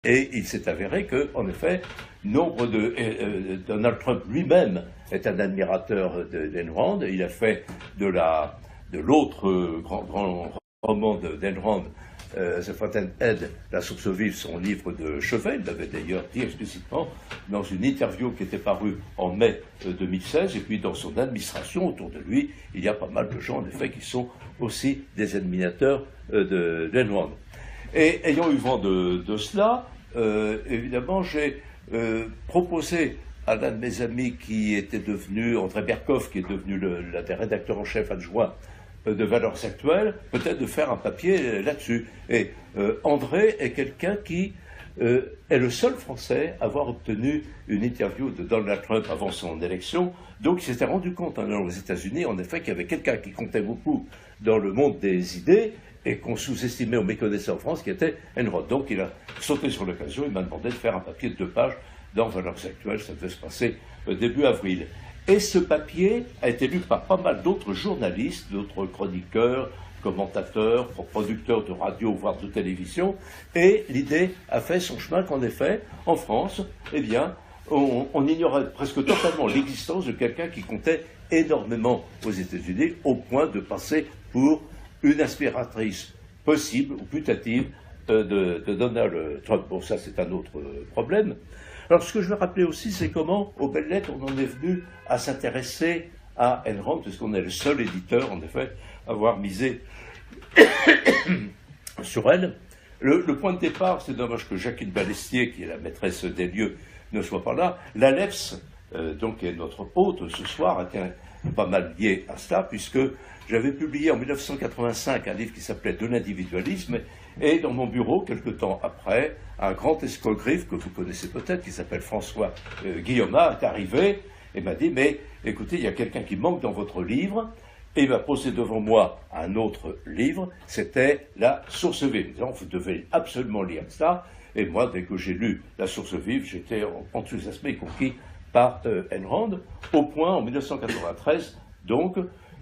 Et il s'est avéré que, en effet, Donald Trump lui-même est un admirateur d'Ayn Rand. Il a fait de l'autre grand roman d'Ayn Rand, The Fountainhead, La source vive, son livre de chevet. Il l'avait d'ailleurs dit explicitement dans une interview qui était parue en mai 2016. Et puis dans son administration, autour de lui, il y a pas mal de gens, en effet, qui sont aussi des admirateurs d'Ayn Rand. Et ayant eu vent de cela, évidemment, j'ai proposé à l'un de mes amis qui était devenu, André Berkoff, qui est devenu l'un des rédacteurs en chef adjoint de Valeurs Actuelles, peut-être de faire un papier là-dessus. Et André est quelqu'un qui est le seul Français à avoir obtenu une interview de Donald Trump avant son élection. Donc il s'était rendu compte, en allant aux États-Unis, en effet, qu'il y avait quelqu'un qui comptait beaucoup dans le monde des idées et qu'on sous-estimait ou méconnaissait en France, qui était Ayn Rand. Donc il a sauté sur l'occasion, il m'a demandé de faire un papier de 2 pages dans Valeurs Actuelles, ça devait se passer début avril. Et ce papier a été lu par pas mal d'autres journalistes, d'autres chroniqueurs, commentateurs, producteurs de radio, voire de télévision, et l'idée a fait son chemin qu'en effet, en France, eh bien, on ignorait presque totalement l'existence de quelqu'un qui comptait énormément aux États-Unis, au point de passer pour une aspiratrice possible ou putative de Donald Trump. Bon, ça c'est un autre problème. Alors ce que je veux rappeler aussi, c'est comment, aux Belles Lettres, on en est venu à s'intéresser à Ayn Rand, puisqu'on est le seul éditeur, en effet, à avoir misé sur elle. Le point de départ, c'est dommage que Jacqueline Balestier, qui est la maîtresse des lieux, ne soit pas là. L'ALEPS, donc, est notre hôte ce soir, était pas mal lié à cela, puisque j'avais publié en 1985 un livre qui s'appelait De l'individualisme, et dans mon bureau, quelque temps après, un grand escogriffe que vous connaissez peut-être, qui s'appelle François Guillaume, est arrivé et m'a dit « Mais écoutez, il y a quelqu'un qui manque dans votre livre », et il m'a posé devant moi un autre livre, c'était La source vive. Il me dit « Vous devez absolument lire ça ». Et moi, dès que j'ai lu La source vive, j'étais enthousiasmé et conquis par Ayn Rand, au point, en 1993, donc,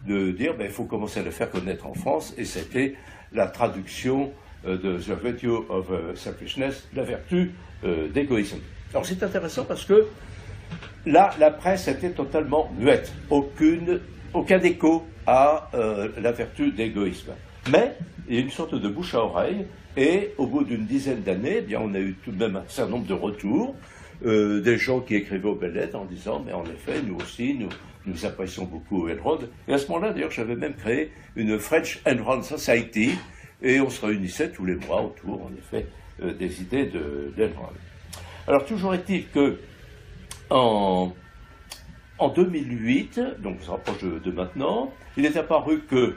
de dire il faut commencer à le faire connaître en France, et c'était la traduction de The Virtue of Selfishness, la vertu d'égoïsme. Alors c'est intéressant parce que là, la presse était totalement muette, aucun écho à la vertu d'égoïsme. Mais il y a une sorte de bouche à oreille, et au bout d'une dizaine d'années, eh bien, on a eu tout de même un certain nombre de retours, des gens qui écrivaient aux Belles Lettres en disant mais en effet, nous aussi, nous apprécions beaucoup Ayn Rand. Et à ce moment-là, d'ailleurs, j'avais même créé une French Ayn Rand Society, et on se réunissait tous les mois autour, en effet, des idées d'Ayn Rand. Alors, toujours est-il que, en 2008, donc on se rapproche de maintenant, il est apparu que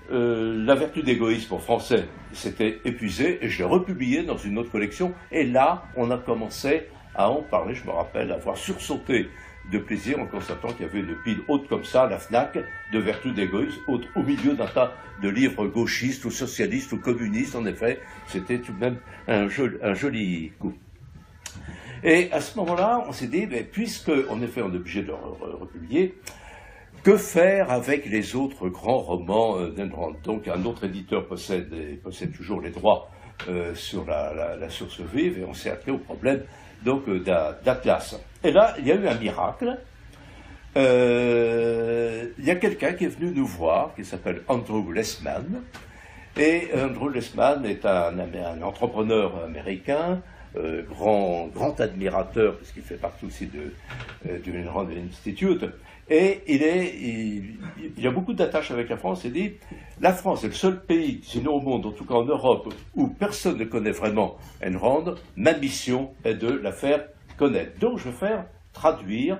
la vertu d'égoïsme en français s'était épuisée, et je l'ai republié dans une autre collection, et là, on a commencé à en parler, je me rappelle avoir sursauté de plaisir en constatant qu'il y avait une pile haute comme ça, la FNAC, de vertu d'égoïsme, au milieu d'un tas de livres gauchistes ou socialistes ou communistes. En effet, c'était tout de même un joli coup. Et à ce moment-là, on s'est dit, puisque, en effet, on est obligé de le republier, que faire avec les autres grands romans d'Ayn Rand? Donc, un autre éditeur possède toujours les droits sur la source vive, et on s'est attelé au problème donc d'Atlas. Et là, il y a eu un miracle. Il y a quelqu'un qui est venu nous voir, qui s'appelle Andrew Lessman. Et Andrew Lessman est un entrepreneur américain, grand admirateur, puisqu'il fait partie aussi du Ayn Rand Institute. Et il a beaucoup d'attaches avec la France, et dit la France est le seul pays, sinon au monde, en tout cas en Europe, où personne ne connaît vraiment Ayn Rand. Ma mission est de la faire connaître. Donc je vais faire traduire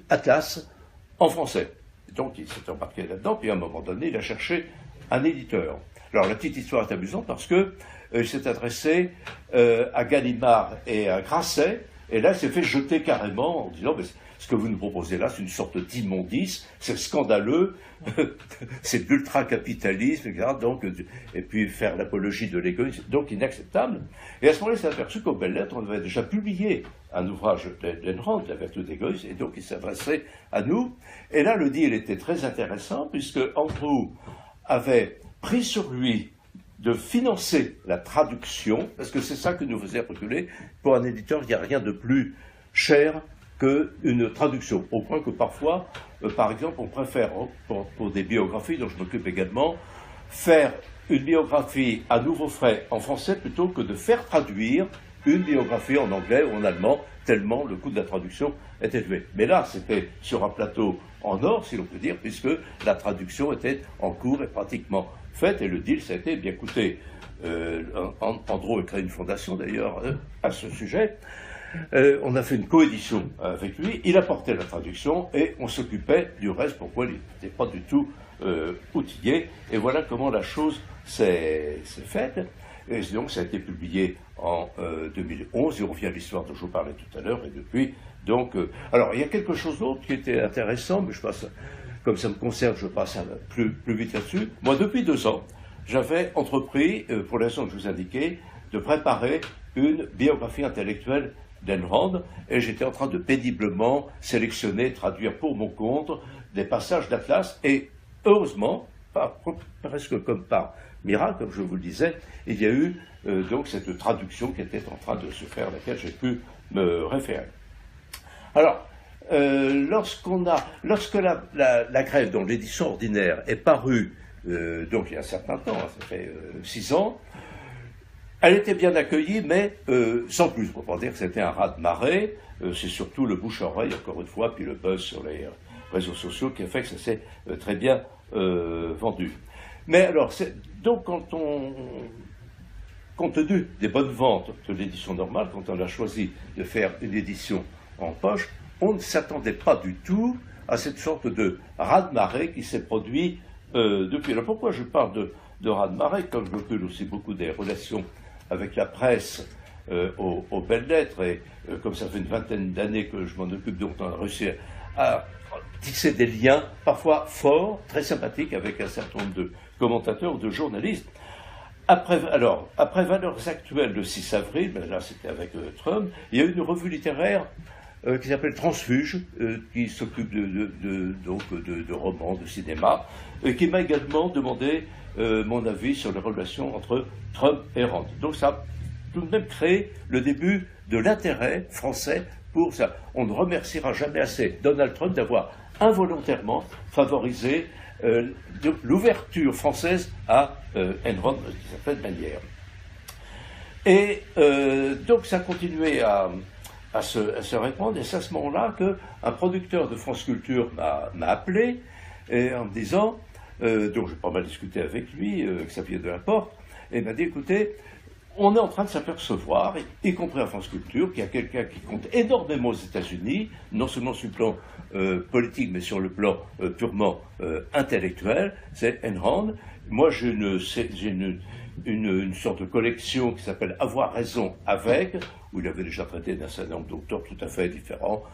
Atlas en français. Donc il s'est embarqué là-dedans, puis à un moment donné, il a cherché un éditeur. Alors la petite histoire est amusante parce que il s'est adressé à Gallimard et à Grasset, et là il s'est fait jeter carrément en disant ce que vous nous proposez là, c'est une sorte d'immondice, c'est scandaleux, c'est de l'ultra-capitalisme, etc. Donc, et puis faire l'apologie de l'égoïsme, donc inacceptable. Et à ce moment-là, il s'est aperçu qu'aux Belles Lettres, on avait déjà publié un ouvrage d'Ayn Rand, La vertu d'égoïsme, et donc il s'adressait à nous. Et là, le deal était très intéressant, puisque Andrew avait pris sur lui de financer la traduction, parce que c'est ça que nous faisait reculer. Pour un éditeur, il n'y a rien de plus cher qu'une traduction, au point que parfois, par exemple, on préfère, pour des biographies dont je m'occupe également, faire une biographie à nouveau frais en français plutôt que de faire traduire une biographie en anglais ou en allemand, tellement le coût de la traduction est élevé. Mais là, c'était sur un plateau en or, si l'on peut dire, puisque la traduction était en cours et pratiquement faite, et le deal, ça a été, bien écoutez, Andrew a créé une fondation d'ailleurs à ce sujet. On a fait une coédition avec lui, il apportait la traduction et on s'occupait du reste, pourquoi il n'était pas du tout outillé. Et voilà comment la chose s'est faite. Et donc ça a été publié en 2011, et on revient à l'histoire dont je vous parlais tout à l'heure, et depuis, donc... alors, il y a quelque chose d'autre qui était intéressant, mais je passe, comme ça me concerne, je passe plus vite là-dessus. Moi, depuis 2 ans, j'avais entrepris, pour la raison que je vous indiquais, de préparer une biographie intellectuelle d'Ayn Rand, et j'étais en train de péniblement sélectionner, traduire pour mon compte des passages d'Atlas, et heureusement, presque comme par miracle, comme je vous le disais, il y a eu donc cette traduction qui était en train de se faire, à laquelle j'ai pu me référer. Alors, lorsque la grève, dont l'édition ordinaire est parue, donc il y a un certain temps, ça fait 6 ans, elle était bien accueillie, mais sans plus. On peut pas dire que c'était un raz-de-marée. C'est surtout le bouche-oreille, encore une fois, puis le buzz sur les réseaux sociaux qui a fait que ça s'est très bien vendu. Mais alors, donc compte tenu des bonnes ventes de l'édition normale, quand on a choisi de faire une édition en poche, on ne s'attendait pas du tout à cette sorte de raz-de-marée qui s'est produit depuis. Alors pourquoi je parle de raz-de-marée, comme je m'occupe aussi beaucoup des relations avec la presse aux belles lettres, et comme ça fait une vingtaine d'années que je m'en occupe, donc on a réussi à tisser des liens parfois forts, très sympathiques, avec un certain nombre de commentateurs ou de journalistes. Après Valeurs actuelles le 6 avril, ben là c'était avec Trump, il y a eu une revue littéraire qui s'appelle Transfuge, qui s'occupe de romans, de cinéma, et qui m'a également demandé mon avis sur les relations entre Trump et Rand. Donc ça a tout de même créé le début de l'intérêt français pour ça. On ne remerciera jamais assez Donald Trump d'avoir involontairement favorisé l'ouverture française à Ayn Rand de certaine manière. Et donc ça a continué à se répandre, et c'est à ce moment-là qu'un producteur de France Culture m'a appelé en me disant, donc j'ai pas mal discuté avec lui, Xavier Delaporte, et il m'a dit, écoutez, on est en train de s'apercevoir, y compris à France Culture, qu'il y a quelqu'un qui compte énormément aux États-Unis, non seulement sur le plan politique, mais sur le plan purement intellectuel, c'est Ayn Rand. Moi, j'ai une sorte de collection qui s'appelle Avoir raison avec, où il avait déjà traité d'un certain nombre d'auteurs tout à fait différents.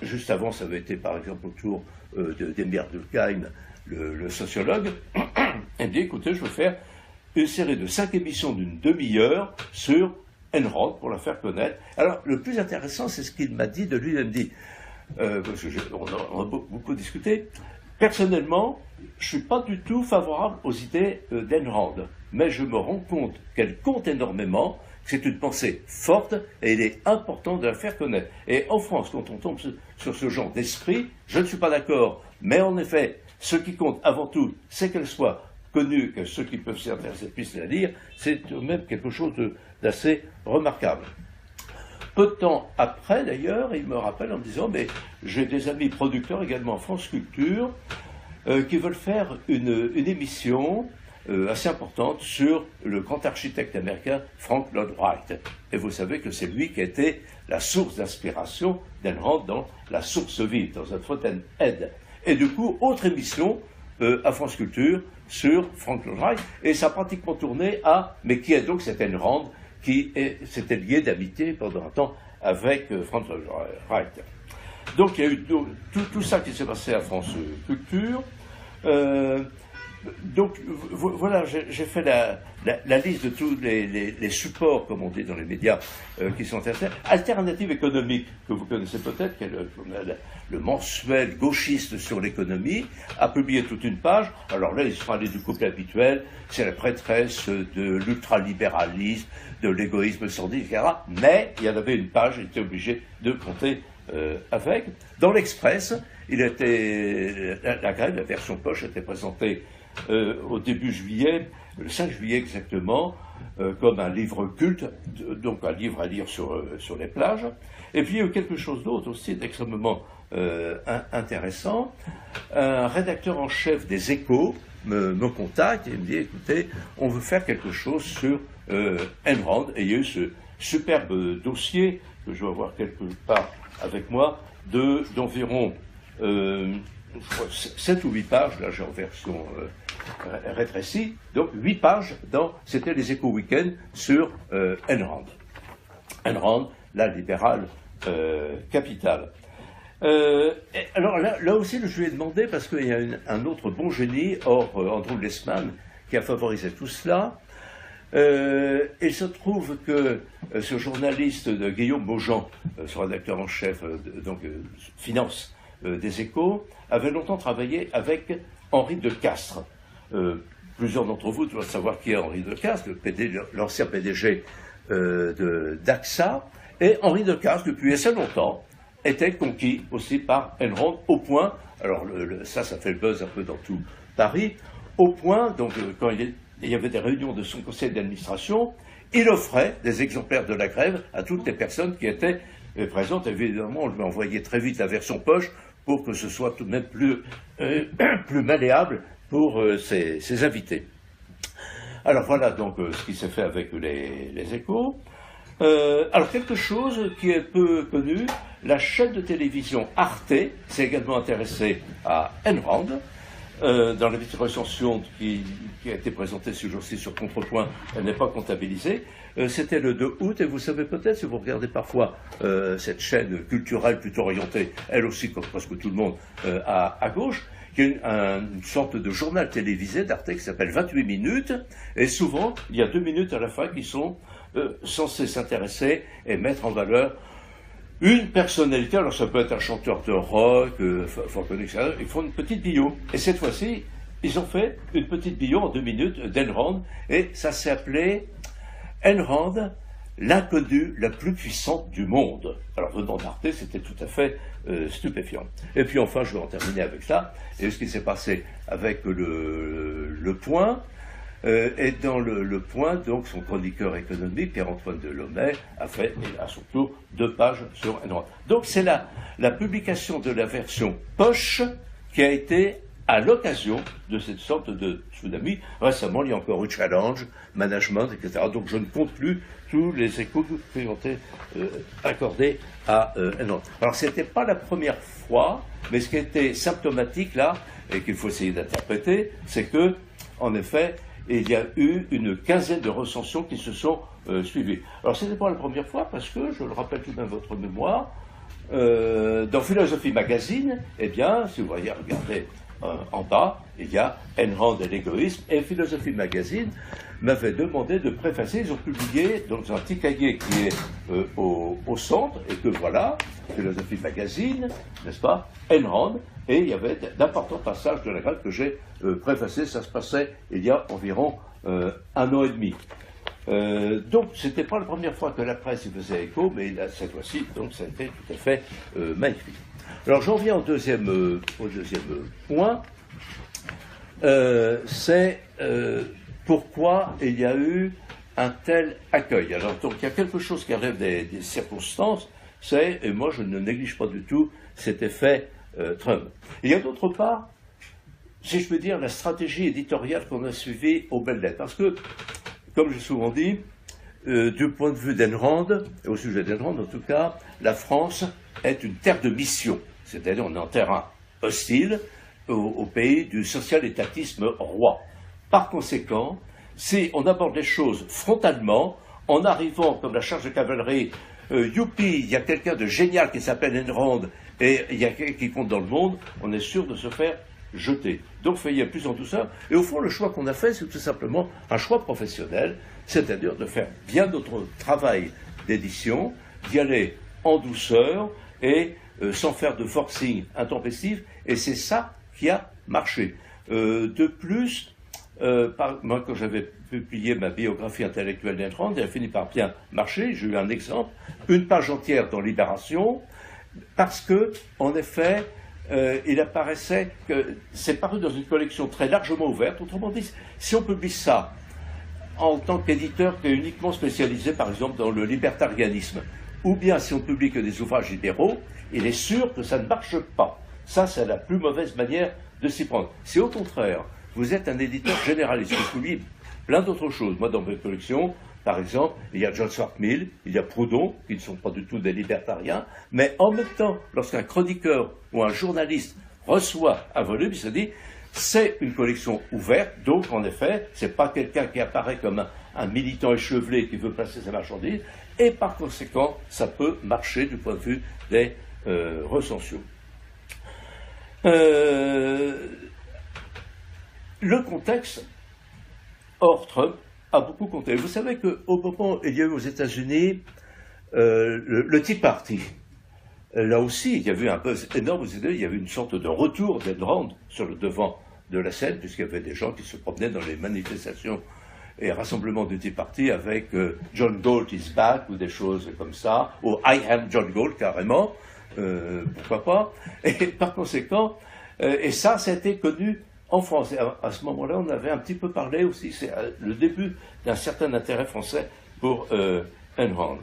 Juste avant, ça avait été par exemple autour d'Emile Durkheim, le sociologue. Il me dit, écoutez, je veux faire une série de 5 émissions d'une demi-heure sur Ayn Rand pour la faire connaître. Alors, le plus intéressant, c'est ce qu'il m'a dit de lui-même dit. Parce qu'on a beaucoup discuté. Personnellement, je ne suis pas du tout favorable aux idées d'Ayn Rand, mais je me rends compte qu'elle compte énormément, que c'est une pensée forte, et il est important de la faire connaître. Et en France, quand on tombe sur ce genre d'esprit, je ne suis pas d'accord, mais en effet, ce qui compte avant tout, c'est qu'elle soit connue, que ceux qui peuvent s'y intéresser puissent la lire, c'est tout de même quelque chose d'assez remarquable. Peu de temps après, d'ailleurs, il me rappelle en me disant, mais j'ai des amis producteurs également en France Culture qui veulent faire une émission assez importante sur le grand architecte américain Frank Lloyd Wright. Et vous savez que c'est lui qui a été la source d'inspiration d'Ayn Rand dans La Source Vive, dans un Fountainhead. Et du coup, autre émission à France Culture sur Frank Lloyd Wright, et ça a pratiquement tourné à, mais qui est donc cette Ayn Rand qui s'était lié d'amitié pendant un temps avec Frank Lloyd Wright. Donc il y a eu tout ça qui s'est passé à France Culture. Donc voilà, j'ai fait la liste de tous les supports, comme on dit dans les médias, qui sont intéressants. Alternative économique, que vous connaissez peut-être, qui est le mensuel gauchiste sur l'économie, a publié toute une page. Alors là, ils se parlaient du couple habituel, c'est la prêtresse de l'ultralibéralisme, de l'égoïsme sordide, etc. Mais il y en avait une page, il était obligé de compter avec. Dans l'Express, la grève, la version poche, était présentée au début juillet, le 5 juillet exactement, comme un livre culte, donc un livre à lire sur les plages. Et puis il y a eu quelque chose d'autre aussi d'extrêmement intéressant. Un rédacteur en chef des Échos me contacte et me dit, écoutez, on veut faire quelque chose sur Enron. Et il y a eu ce superbe dossier que je vais avoir quelque part avec moi, d'environ 7 ou 8 pages, là j'ai en version rétrécie, donc 8 pages c'était les Échos Week-end sur Enron. Enron, la libérale capitale. Alors là aussi, je lui ai demandé, parce qu'il y a un autre bon génie, Andrew Lessman, qui a favorisé tout cela. Il se trouve que ce journaliste Guillaume Beaujean, ce rédacteur en chef, finance des Échos, avait longtemps travaillé avec Henri de Castres. Plusieurs d'entre vous doivent savoir qui est Henri de Castres, l'ancien PDG d'AXA. Et Henri de Castres, depuis assez longtemps, était conquis aussi par Enron, au point, alors ça fait le buzz un peu dans tout Paris, au point, donc quand il y avait des réunions de son conseil d'administration, il offrait des exemplaires de la grève à toutes les personnes qui étaient présentes. Évidemment, on lui envoyait très vite la version poche pour que ce soit tout de même plus malléable pour ses invités. Alors voilà donc ce qui s'est fait avec les Échos. Alors quelque chose qui est peu connu, la chaîne de télévision Arte s'est également intéressée à Enron. Dans la petite recension qui a été présentée ce jour-ci sur Contrepoint, elle n'est pas comptabilisée. C'était le 2 août, et vous savez peut-être, si vous regardez parfois cette chaîne culturelle plutôt orientée, elle aussi, comme presque tout le monde, à gauche, qui est une sorte de journal télévisé d'Arte qui s'appelle 28 minutes, et souvent, il y a 2 minutes à la fin qui sont censées s'intéresser et mettre en valeur une personnalité. Alors ça peut être un chanteur de rock, fort connu, etc. Ils font une petite bio. Et cette fois-ci, ils ont fait une petite bio en 2 minutes d'Enron, et ça s'est appelé Enron, l'inconnue la plus puissante du monde. Alors venant d'Arte, c'était tout à fait stupéfiant. Et puis enfin, je vais en terminer avec ça, et ce qui s'est passé avec le Point. Et dans le Point, donc, son chroniqueur économique, Pierre-Antoine Delomey, a fait à son tour 2 pages sur Enron. Donc c'est la publication de la version poche qui a été à l'occasion de cette sorte de tsunami. Récemment, il y a encore eu Challenge, Management, etc. Donc je ne compte plus tous les échos qui ont été accordés à Enron. Alors ce n'était pas la première fois, mais ce qui était symptomatique là, et qu'il faut essayer d'interpréter, c'est que, en effet, il y a eu une quinzaine de recensions qui se sont suivies. Alors, ce n'était pas la première fois, parce que, je le rappelle tout de même votre mémoire, dans Philosophie Magazine, eh bien, si vous voyez, regardez en bas, il y a Enron et l'égoïsme, et Philosophie Magazine m'avait demandé de préfacer. Ils ont publié dans un petit cahier qui est au centre, et que voilà, Philosophie Magazine, n'est-ce pas, Enron, et il y avait d'importants passages de la grève que j'ai préfacés. Ça se passait il y a environ 1 an et demi. Donc, ce n'était pas la première fois que la presse y faisait écho, mais là, cette fois-ci, donc, ça a été tout à fait magnifique. Alors, j'en viens au deuxième point. C'est pourquoi il y a eu un tel accueil. Alors, donc, il y a quelque chose qui relève des circonstances, et moi, je ne néglige pas du tout cet effet Trump. Il y a d'autre part, si je peux dire, la stratégie éditoriale qu'on a suivie aux belles lettres. Parce que, comme j'ai souvent dit, du point de vue d'Enron, et au sujet d'Enron en tout cas, la France est une terre de mission. C'est-à-dire on est en terrain hostile au pays du social-étatisme roi. Par conséquent, si on aborde les choses frontalement, en arrivant comme la charge de cavalerie, youpi, il y a quelqu'un de génial qui s'appelle Enron, et il y a quelqu'un qui compte dans le monde, on est sûr de se faire jeter. Donc feuiller plus en douceur. Et au fond, le choix qu'on a fait, c'est tout simplement un choix professionnel, c'est-à-dire de faire bien notre travail d'édition, d'y aller en douceur et sans faire de forcing intempestif. Et c'est ça qui a marché. De plus, moi, quand j'avais publié ma biographie intellectuelle d'Ayn Rand, elle a fini par bien marcher. J'ai eu un exemple, une page entière dans Libération, parce que, en effet, il apparaissait que c'est paru dans une collection très largement ouverte. Autrement dit, si on publie ça en tant qu'éditeur qui est uniquement spécialisé, par exemple, dans le libertarianisme, ou bien si on publie que des ouvrages libéraux, il est sûr que ça ne marche pas. Ça, c'est la plus mauvaise manière de s'y prendre. Si au contraire, vous êtes un éditeur généraliste, vous publiez plein d'autres choses. Moi, dans mes collections, par exemple, il y a John Stuart Mill, il y a Proudhon, qui ne sont pas du tout des libertariens, mais en même temps, lorsqu'un chroniqueur ou un journaliste reçoit un volume, il se dit, c'est une collection ouverte, donc en effet, c'est pas quelqu'un qui apparaît comme un militant échevelé qui veut placer sa marchandise, et par conséquent, ça peut marcher du point de vue des recensions. Le contexte hors Trump a beaucoup compté. Vous savez qu'au moment où il y a eu aux États-Unis le Tea Party, là aussi, il y avait un buzz énorme aux États-Unis, il y avait une sorte de retour d'Ayn Rand sur le devant de la scène, puisqu'il y avait des gens qui se promenaient dans les manifestations et rassemblements du Tea Party avec John Galt is back, ou des choses comme ça, ou I am John Galt, carrément, pourquoi pas, et par conséquent, et ça a été connu en France. Et à ce moment-là, on avait un petit peu parlé aussi, c'est le début d'un certain intérêt français pour Ayn Rand.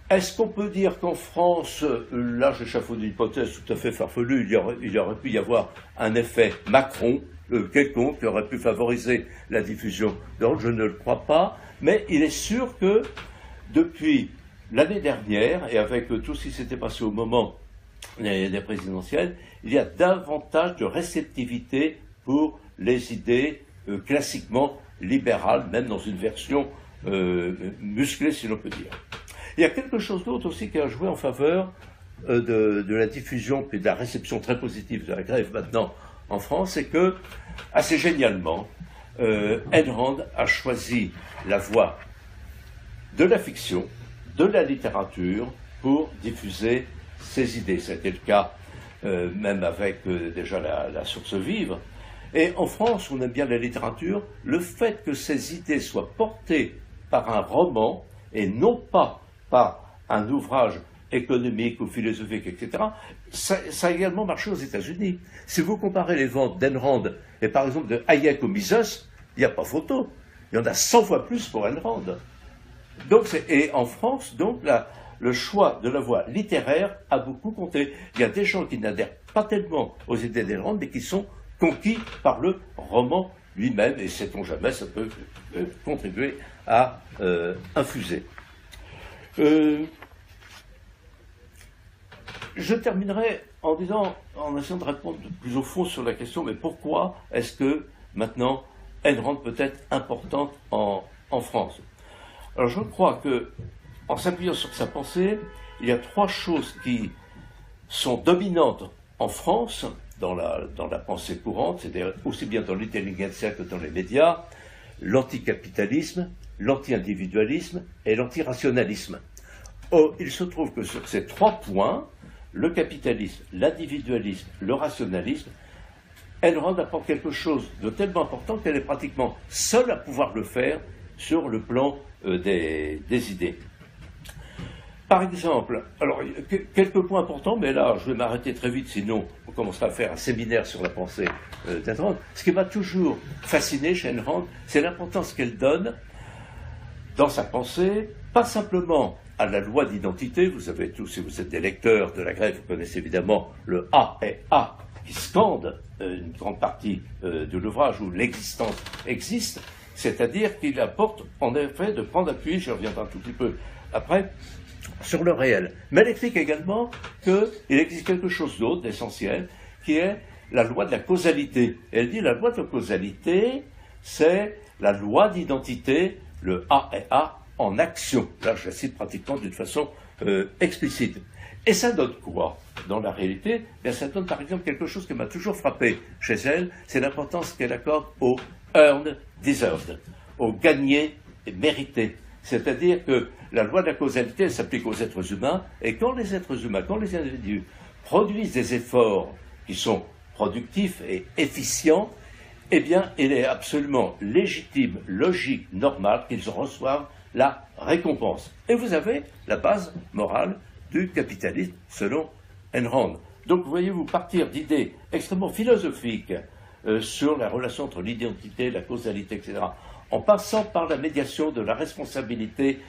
Est-ce qu'on peut dire qu'en France, là j'échafaude une hypothèse tout à fait farfelue, il y aurait pu y avoir un effet Macron quelconque qui aurait pu favoriser la diffusion de Rand? Je ne le crois pas, mais il est sûr que depuis l'année dernière, et avec tout ce qui s'était passé au moment des présidentielles, il y a davantage de réceptivité pour les idées classiquement libérales, même dans une version musclée, si l'on peut dire. Il y a quelque chose d'autre aussi qui a joué en faveur de la diffusion et de la réception très positive de la grève maintenant en France, c'est que, assez génialement, Ayn Rand a choisi la voie de la fiction, de la littérature, pour diffuser ses idées. C'était le cas même avec déjà la source vive. Et en France, on aime bien la littérature, le fait que ces idées soient portées par un roman et non pas par un ouvrage économique ou philosophique, etc., ça a également marché aux États-Unis. Si vous comparez les ventes d'Ayn Rand et par exemple de Hayek ou Mises, il n'y a pas photo. Il y en a 100 fois plus pour Ayn Rand. Donc et en France, donc, le choix de la voie littéraire a beaucoup compté. Il y a des gens qui n'adhèrent pas tellement aux idées d'Ayn Rand, mais qui sont conquis par le roman lui-même, et sait-on jamais, ça peut contribuer à infuser. Je terminerai en essayant de répondre plus au fond sur la question, mais pourquoi est-ce que maintenant Ayn Rand peut être importante en France? Alors je crois que, en s'appuyant sur sa pensée, il y a trois choses qui sont dominantes en France, dans la pensée courante, c'est-à-dire aussi bien dans l'intelligentsia que dans les médias: l'anticapitalisme, l'anti-individualisme et l'antirationalisme. Or, il se trouve que sur ces trois points, le capitalisme, l'individualisme, le rationalisme, Ayn Rand apporte quelque chose de tellement important qu'elle est pratiquement seule à pouvoir le faire sur le plan des idées. Par exemple, alors, quelques points importants, mais là, je vais m'arrêter très vite, sinon on commencera à faire un séminaire sur la pensée d'Ayn Rand. Ce qui m'a toujours fasciné chez Ayn Rand, c'est l'importance qu'elle donne dans sa pensée, pas simplement à la loi d'identité. Vous savez tous, si vous êtes des lecteurs de la grève, vous connaissez évidemment le A et A qui scande une grande partie de l'ouvrage où l'existence existe, c'est-à-dire qu'il apporte en effet de prendre appui, je reviendrai un tout petit peu après, sur le réel. Mais elle explique également qu'il existe quelque chose d'autre, d'essentiel, qui est la loi de la causalité. Et elle dit la loi de la causalité, c'est la loi d'identité, le A et A en action. Là, je la cite pratiquement d'une façon explicite. Et ça donne quoi dans la réalité? Bien, ça donne par exemple quelque chose qui m'a toujours frappé chez elle, c'est l'importance qu'elle accorde au earned deserved, au gagné et mérité. C'est-à-dire que la loi de la causalité s'applique aux êtres humains, et quand les êtres humains, quand les individus produisent des efforts qui sont productifs et efficients, eh bien, il est absolument légitime, logique, normal qu'ils reçoivent la récompense. Et vous avez la base morale du capitalisme selon Ayn Rand. Donc, voyez-vous, partir d'idées extrêmement philosophiques sur la relation entre l'identité, la causalité, etc., en passant par la médiation de la responsabilité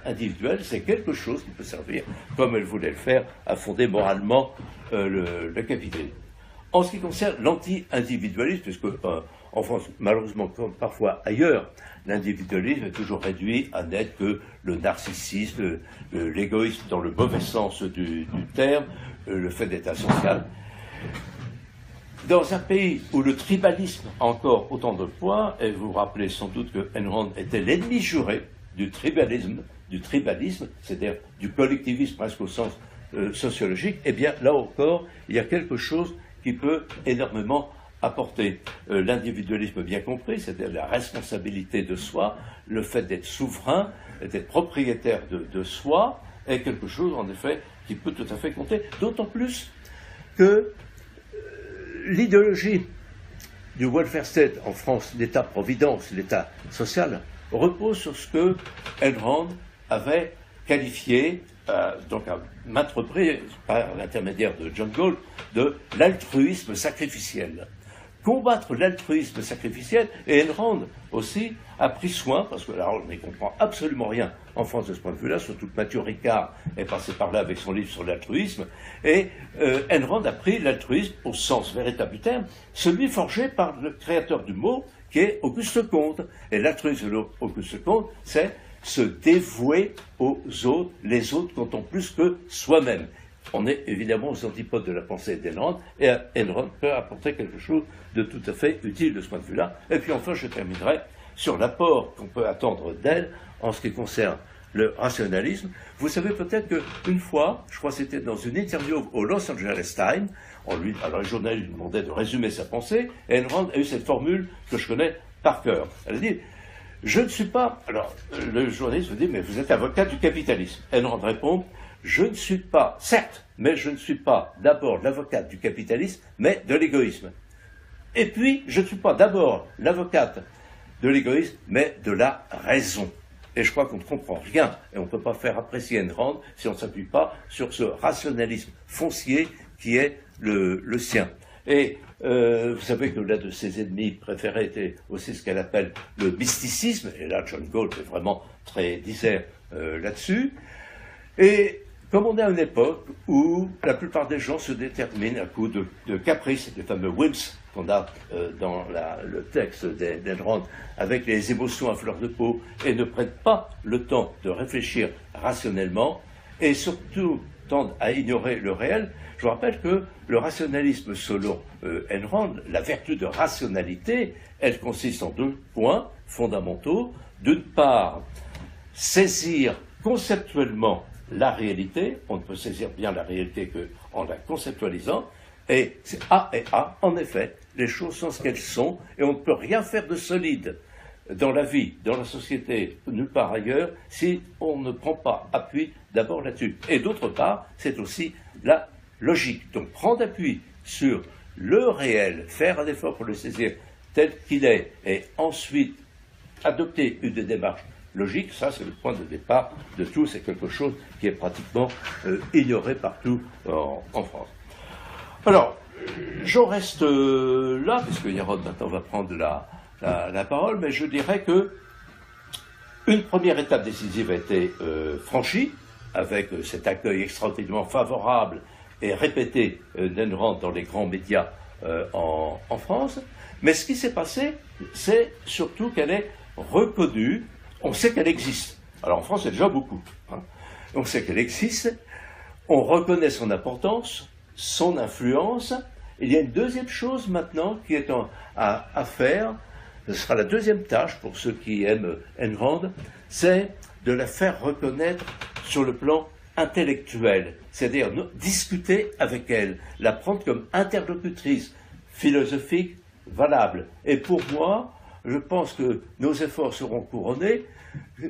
individuelle, c'est quelque chose qui peut servir, comme elle voulait le faire, à fonder moralement le capitalisme. En ce qui concerne l'anti-individualisme, puisque en France, malheureusement, comme parfois ailleurs, l'individualisme est toujours réduit à n'être que le narcissisme, l'égoïsme dans le mauvais sens du terme, le fait d'être asocial. Dans un pays où le tribalisme a encore autant de poids, et vous vous rappelez sans doute que Ayn Rand était l'ennemi juré du tribalisme, c'est-à-dire du collectivisme presque au sens sociologique, eh bien là encore, il y a quelque chose qui peut énormément apporter. L'individualisme bien compris, c'est-à-dire la responsabilité de soi, le fait d'être souverain, d'être propriétaire de soi, est quelque chose en effet qui peut tout à fait compter, d'autant plus que l'idéologie du welfare state en France, l'État-providence, l'État social, repose sur ce que Ayn Rand avait qualifié, donc à maintes reprises, par l'intermédiaire de John Galt, de l'altruisme sacrificiel. Combattre l'altruisme sacrificiel, et Ayn Rand aussi a pris soin, parce que là on n'y comprend absolument rien en France de ce point de vue-là, surtout que Mathieu Ricard est passé par là avec son livre sur l'altruisme, et Ayn Rand a pris l'altruisme au sens véritable du terme, celui forgé par le créateur du mot, qui est Auguste Comte. Et l'altruisme d'Auguste Comte, c'est se dévouer aux autres, les autres comptant plus que soi-même. On est évidemment aux antipodes de la pensée d'Ayn Rand, et Ayn Rand peut apporter quelque chose de tout à fait utile de ce point de vue-là. Et puis enfin, je terminerai sur l'apport qu'on peut attendre d'elle en ce qui concerne le rationalisme. Vous savez peut-être qu'une fois, je crois que c'était dans une interview au Los Angeles Times, alors les journalistes lui demandaient de résumer sa pensée, et Ayn Rand a eu cette formule que je connais par cœur. Elle a dit: je ne suis pas... Alors, le journaliste me dit: mais vous êtes avocat du capitalisme. Ayn Rand répond: je ne suis pas, certes, mais je ne suis pas d'abord l'avocate du capitalisme, mais de l'égoïsme. Et puis, je ne suis pas d'abord l'avocate de l'égoïsme, mais de la raison. Et je crois qu'on ne comprend rien, et on ne peut pas faire apprécier Ayn Rand si on ne s'appuie pas sur ce rationalisme foncier qui est le sien. Et vous savez que l'un de ses ennemis préférés était aussi ce qu'elle appelle le mysticisme, et là John Galt est vraiment très disert là-dessus. Et comme on est à une époque où la plupart des gens se déterminent à coup de caprices, les fameux whims qu'on a dans le texte d'Ayn Rand, avec les émotions à fleur de peau, et ne prennent pas le temps de réfléchir rationnellement, et surtout tendent à ignorer le réel. Je vous rappelle que le rationalisme selon Ayn Rand, la vertu de rationalité, elle consiste en deux points fondamentaux. D'une part, saisir conceptuellement la réalité. On ne peut saisir bien la réalité qu'en la conceptualisant. Et c'est A et A, en effet, les choses sont ce qu'elles sont, et on ne peut rien faire de solide dans la vie, dans la société, nulle part ailleurs, si on ne prend pas appui d'abord là-dessus. Et d'autre part, c'est aussi la logique. Donc prendre appui sur le réel, faire un effort pour le saisir tel qu'il est, et ensuite adopter une démarche logique, ça c'est le point de départ de tout, c'est quelque chose qui est pratiquement ignoré partout en France. Alors, j'en reste là, puisque Yaron maintenant va prendre la parole, mais je dirais que une première étape décisive a été franchie, avec cet accueil extraordinairement favorable et répété d'Ayn Rand dans les grands médias en France. Mais ce qui s'est passé, c'est surtout qu'elle est reconnue, on sait qu'elle existe. Alors en France, c'est déjà beaucoup. On sait qu'elle existe, on reconnaît son importance, son influence. Il y a une deuxième chose maintenant qui est à faire, ce sera la deuxième tâche pour ceux qui aiment Ayn Rand, c'est de la faire reconnaître sur le plan intellectuel, c'est-à-dire discuter avec elle, la prendre comme interlocutrice philosophique valable. Et pour moi, je pense que nos efforts seront couronnés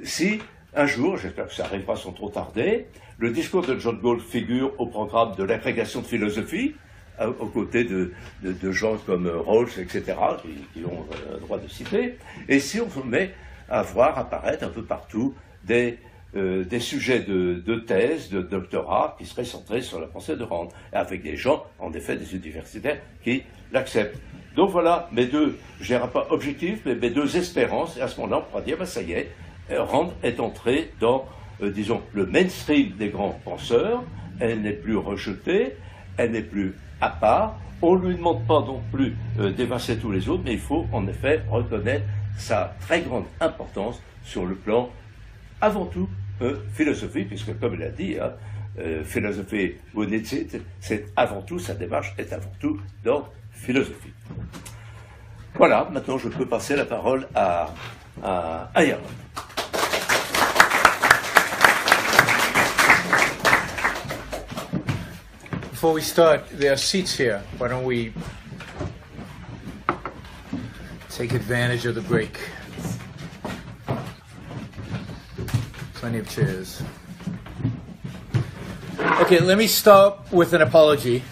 si, un jour, j'espère que ça arrivera sans trop tarder, le discours de John Galt figure au programme de l'agrégation de philosophie, aux côtés de gens comme Rawls, etc., qui ont le droit de citer, et si on se met à voir apparaître un peu partout des sujets de thèse, de doctorat, qui seraient centrés sur la pensée de Rand, avec des gens, en effet, des universitaires, qui l'acceptent. Donc voilà mes deux, je dirais pas objectifs, mais mes deux espérances, et à ce moment-là, on pourra dire, ben, ça y est, Rand est entrée dans, disons, le mainstream des grands penseurs, elle n'est plus rejetée, elle n'est plus à part, on ne lui demande pas non plus d'évincer tous les autres, mais il faut en effet reconnaître sa très grande importance sur le plan, avant tout, philosophique, puisque comme il a dit, hein, philosophie monétique, c'est avant tout, sa démarche est avant tout d'ordre philosophique. Voilà, maintenant je peux passer la parole à Herman. Before we start, there are seats here. Why don't we take advantage of the break? Plenty of chairs. Okay, let me start with an apology.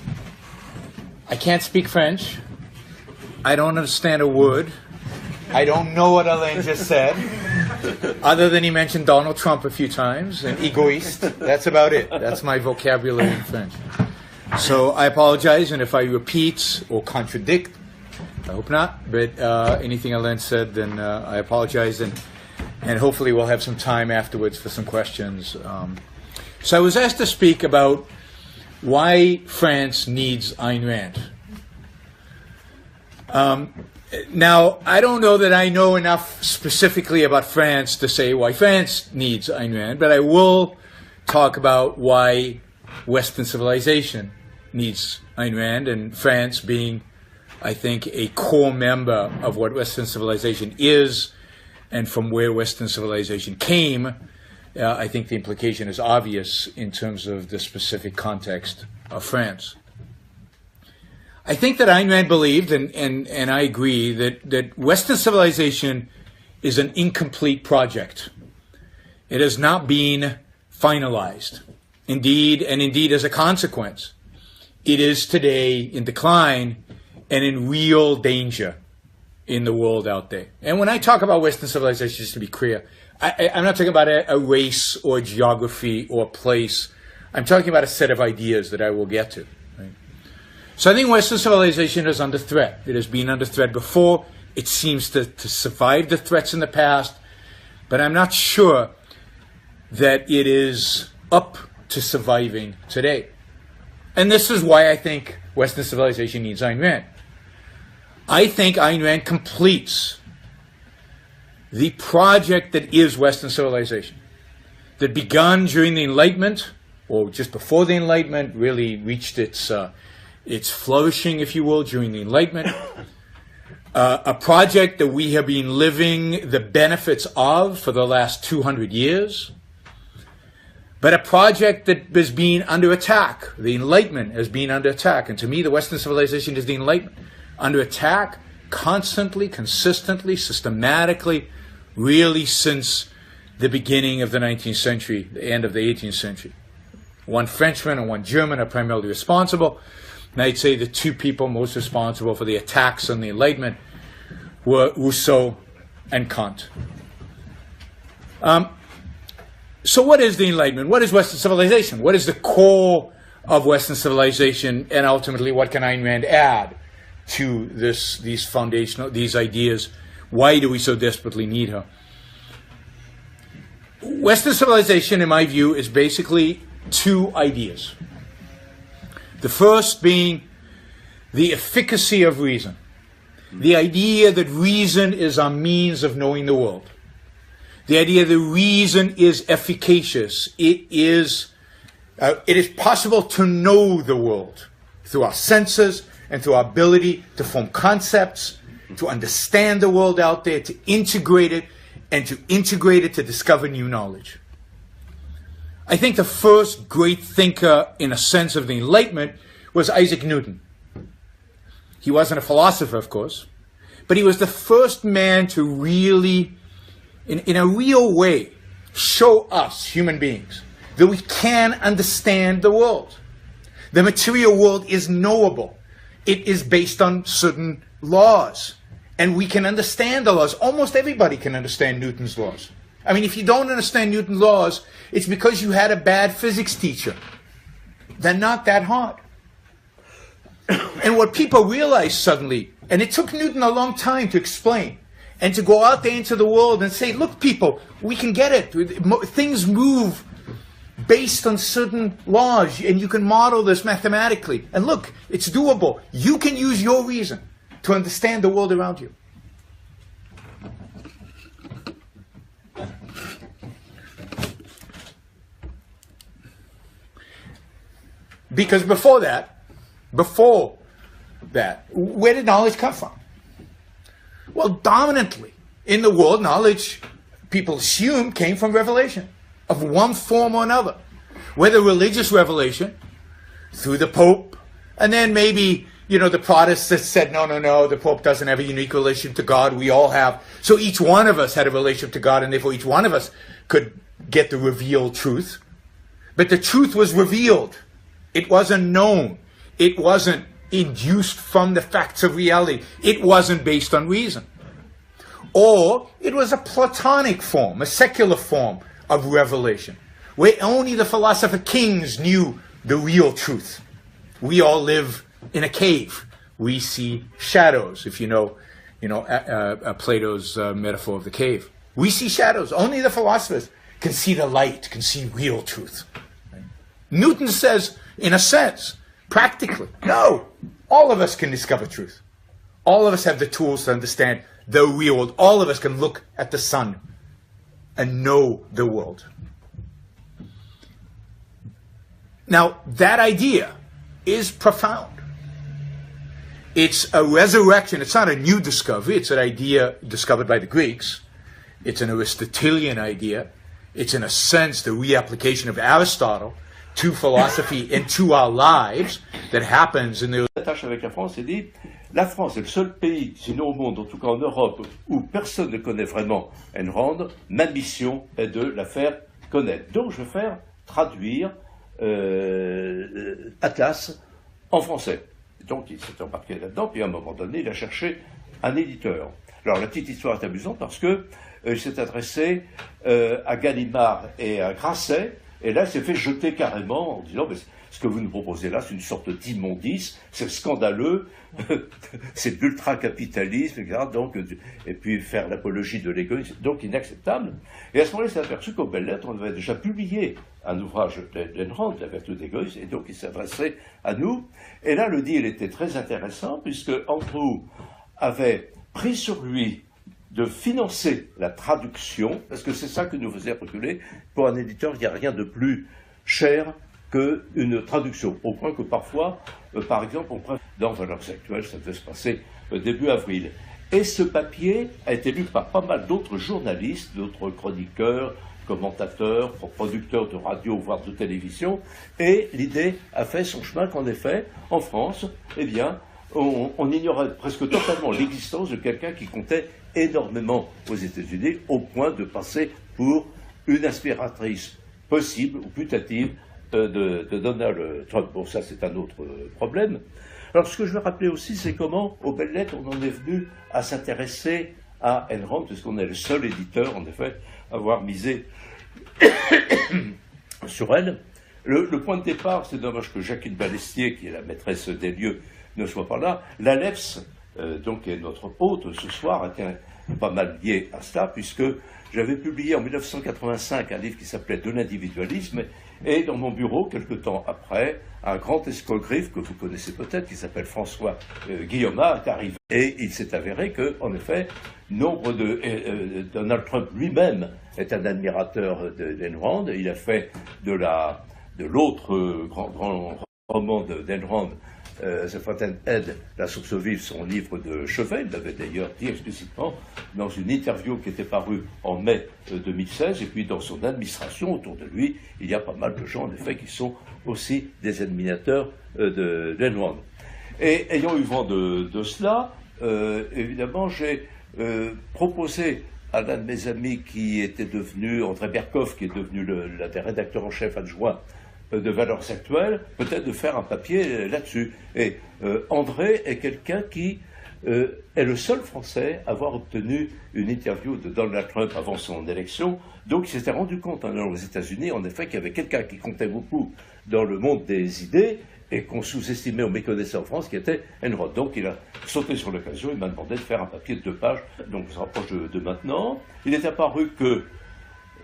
I can't speak French. I don't understand a word. I don't know what Alain just said, other than he mentioned Donald Trump a few times, and egoist. That's about it. That's my vocabulary in French. So I apologize, and if I repeat or contradict, I hope not, but anything Alain said, then I apologize, and hopefully we'll have some time afterwards for some questions. So I was asked to speak about why France needs Ayn Rand. Now, I don't know that I know enough specifically about France to say why France needs Ayn Rand, but I will talk about why Western civilization needs Ayn Rand, and France being, I think, a core member of what Western civilization is, and from where Western civilization came. I think the implication is obvious in terms of the specific context of France. I think that Ayn Rand believed, and I agree, that Western civilization is an incomplete project. It has not been finalized. Indeed, as a consequence, it is today in decline and in real danger in the world out there. And when I talk about Western civilization, just to be clear, I'm not talking about a race or a geography or a place. I'm talking about a set of ideas that I will get to. Right? So I think Western civilization is under threat. It has been under threat before. It seems to survive the threats in the past. But I'm not sure that it is up to surviving today. And this is why I think Western civilization needs Ayn Rand. I think Ayn Rand completes the project that is Western civilization, that begun during the Enlightenment, or just before the Enlightenment, really reached its flourishing, if you will, during the Enlightenment. A project that we have been living the benefits of for the last 200 years, but a project that has been under attack. The Enlightenment has been under attack, and to me, the Western civilization is the Enlightenment, under attack constantly, consistently, systematically, really since the beginning of the 19th century, the end of the 18th century. One Frenchman and one German are primarily responsible, and I'd say the two people most responsible for the attacks on the Enlightenment were Rousseau and Kant. So what is the Enlightenment? What is Western civilization? What is the core of Western civilization, and ultimately what can Ayn Rand add to these foundational, these ideas? Why do we so desperately need her? Western civilization, in my view, is basically two ideas. The first being the efficacy of reason. The idea that reason is our means of knowing the world. The idea that reason is efficacious. It is possible to know the world through our senses and through our ability to form concepts to understand the world out there, to integrate it, and to integrate it to discover new knowledge. I think the first great thinker, in a sense, of the Enlightenment was Isaac Newton. He wasn't a philosopher, of course, but he was the first man to really, in a real way, show us, human beings, that we can understand the world. The material world is knowable. It is based on certain laws, and we can understand the laws. Almost everybody can understand Newton's laws. I mean, if you don't understand Newton's laws, it's because you had a bad physics teacher. They're not that hard. And what people realized suddenly, and it took Newton a long time to explain, and to go out there into the world and say, look, people, we can get it. Things move based on certain laws, and you can model this mathematically. And look, it's doable. You can use your reason to understand the world around you. Because before that, where did knowledge come from? Well, dominantly in the world, knowledge, people assume, came from revelation of one form or another. Whether religious revelation, through the Pope, and then maybe, the Protestants said, no, the Pope doesn't have a unique relationship to God, we all have. So each one of us had a relationship to God, and therefore each one of us could get the revealed truth. But the truth was revealed. It wasn't known. It wasn't induced from the facts of reality. It wasn't based on reason. Or it was a Platonic form, a secular form of revelation, where only the philosopher kings knew the real truth. We all live in a cave. We see shadows, if you know Plato's metaphor of the cave. We see shadows. Only the philosophers can see the light, can see real truth. Right? Newton says, in a sense, practically, no, all of us can discover truth. All of us have the tools to understand the real world. All of us can look at the sun and know the world. Now, that idea is profound. It's a resurrection. It's not a new discovery. It's an idea discovered by the Greeks. It's an Aristotelian idea. It's, in a sense, the reapplication of Aristotle to philosophy and to our lives that happens in the... L'attache avec la France, c'est dit, la France est le seul pays, sinon au monde, en tout cas en Europe, où personne ne connaît vraiment Ayn Rand. Ma mission est de la faire connaître. Donc je vais faire traduire Atlas en français. Donc il s'est embarqué là-dedans, puis à un moment donné, il a cherché un éditeur. Alors la petite histoire est amusante parce que il s'est adressé à Gallimard et à Grasset, et là il s'est fait jeter carrément en disant mais ce que vous nous proposez là, c'est une sorte d'immondice, c'est scandaleux, c'est de l'ultra-capitalisme, etc. Donc, et puis faire l'apologie de l'égoïsme, donc inacceptable. Et à ce moment-là, il s'est aperçu qu'aux Belles Lettres, on avait déjà publié un ouvrage d'Ayn Rand, La vertu de l'égoïsme, et donc il s'adressait à nous. Et là, le deal était très intéressant, puisque Andrew avait pris sur lui de financer la traduction, parce que c'est ça que nous faisait reculer. Pour un éditeur, il n'y a rien de plus cher qu'une traduction, au point que parfois, par exemple, dans Valeurs Actuelles, ça devait se passer début avril. Et ce papier a été lu par pas mal d'autres journalistes, d'autres chroniqueurs, commentateurs, producteurs de radio, voire de télévision, et l'idée a fait son chemin qu'en effet, en France, eh bien, on ignorait presque totalement l'existence de quelqu'un qui comptait énormément aux États-Unis, au point de passer pour une aspiratrice possible ou putative de Donald Trump. Bon, ça c'est un autre problème. Alors ce que je veux rappeler aussi, c'est comment, aux Belles Lettres, on en est venu à s'intéresser à Ayn Rand, puisqu'on est le seul éditeur, en effet, à avoir misé sur elle. Le point de départ, c'est dommage que Jacqueline Balestier, qui est la maîtresse des lieux, ne soit pas là. L'ALEPS, donc, est notre hôte ce soir, était pas mal lié à cela, puisque j'avais publié en 1985 un livre qui s'appelait De l'individualisme, et dans mon bureau, quelque temps après, un grand escogriffe que vous connaissez peut-être, qui s'appelle François Guillaume, est arrivé. Et il s'est avéré que, en effet, Donald Trump lui-même est un admirateur d'Ayn Rand. Il a fait de l'autre grand roman d'Ayn Rand, The Fountainhead, la source vive, son livre de chevet. Il l'avait d'ailleurs dit explicitement dans une interview qui était parue en mai 2016. Et puis dans son administration, autour de lui, il y a pas mal de gens, en effet, qui sont aussi des admirateurs d'Ayn Rand. Et ayant eu vent de cela, évidemment, j'ai proposé à l'un de mes amis qui était devenu, André Berkoff, qui est devenu l'un des rédacteurs en chef adjoints de Valeurs Actuelles, peut-être de faire un papier là-dessus. Et André est quelqu'un qui est le seul Français à avoir obtenu une interview de Donald Trump avant son élection. Donc il s'était rendu compte, aux États-Unis, en effet, qu'il y avait quelqu'un qui comptait beaucoup dans le monde des idées et qu'on sous-estimait ou méconnaissait en France, qui était Ayn Rand. Donc il a sauté sur l'occasion, il m'a demandé de faire un papier de 2 pages, donc on se rapproche de maintenant. Il est apparu que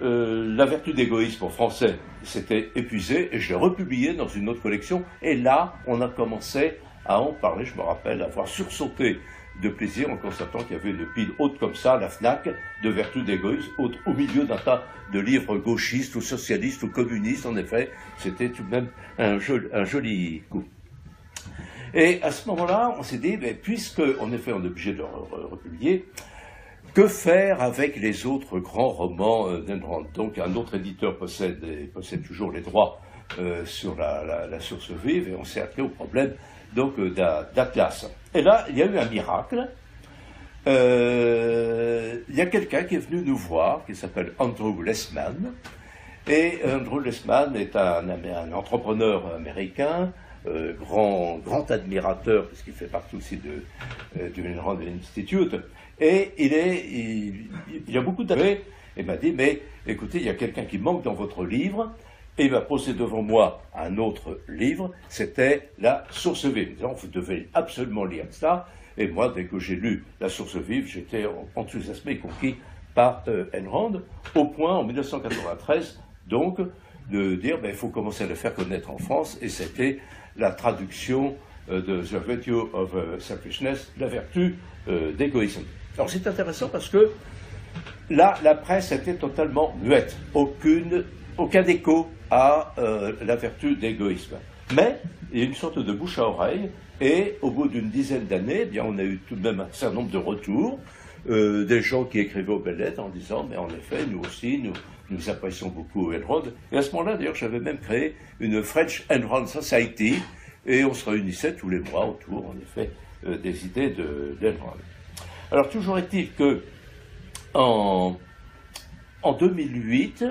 la vertu d'égoïsme en français s'était épuisée, et je l'ai republié dans une autre collection, et là, on a commencé à en parler. Je me rappelle avoir sursauté de plaisir en constatant qu'il y avait une pile haute comme ça, la FNAC, de vertu d'égoïsme, au milieu d'un tas de livres gauchistes ou socialistes ou communistes. En effet, c'était tout de même un joli coup. Et à ce moment-là, on s'est dit, puisque, en effet, on est obligé de republier, que faire avec les autres grands romans d'Ayn Rand? Donc un autre éditeur possède toujours les droits sur la source vive, et on s'est attelé au problème donc d'Atlas. Et là, il y a eu un miracle. Il y a quelqu'un qui est venu nous voir, qui s'appelle Andrew Lessman. Et Andrew Lessman est un entrepreneur américain, grand admirateur, puisqu'il fait partie aussi du Ayn Rand Institute. Et il a beaucoup d'années, et m'a dit, mais écoutez, il y a quelqu'un qui manque dans votre livre. Et il m'a posé devant moi un autre livre, c'était La Source Vive. Disant, vous devez absolument lire ça. Et moi, dès que j'ai lu La Source Vive, j'étais enthousiasmé et conquis par Ayn Rand, au point, en 1993, donc, de dire, il faut commencer à le faire connaître en France, et c'était la traduction de The Virtue of Selfishness, la vertu d'égoïsme. Alors c'est intéressant parce que là, la presse était totalement muette, aucun écho à la vertu d'égoïsme. Mais il y a une sorte de bouche à oreille, et au bout d'une dizaine d'années, on a eu tout de même un certain nombre de retours, des gens qui écrivaient aux belles lettres en disant, mais en effet, nous aussi, nous apprécions beaucoup Ayn Rand. Et à ce moment-là, d'ailleurs, j'avais même créé une French Ayn Rand Society, et on se réunissait tous les mois autour, en effet, des idées d'Ayn Rand. Alors, toujours est-il que en 2008,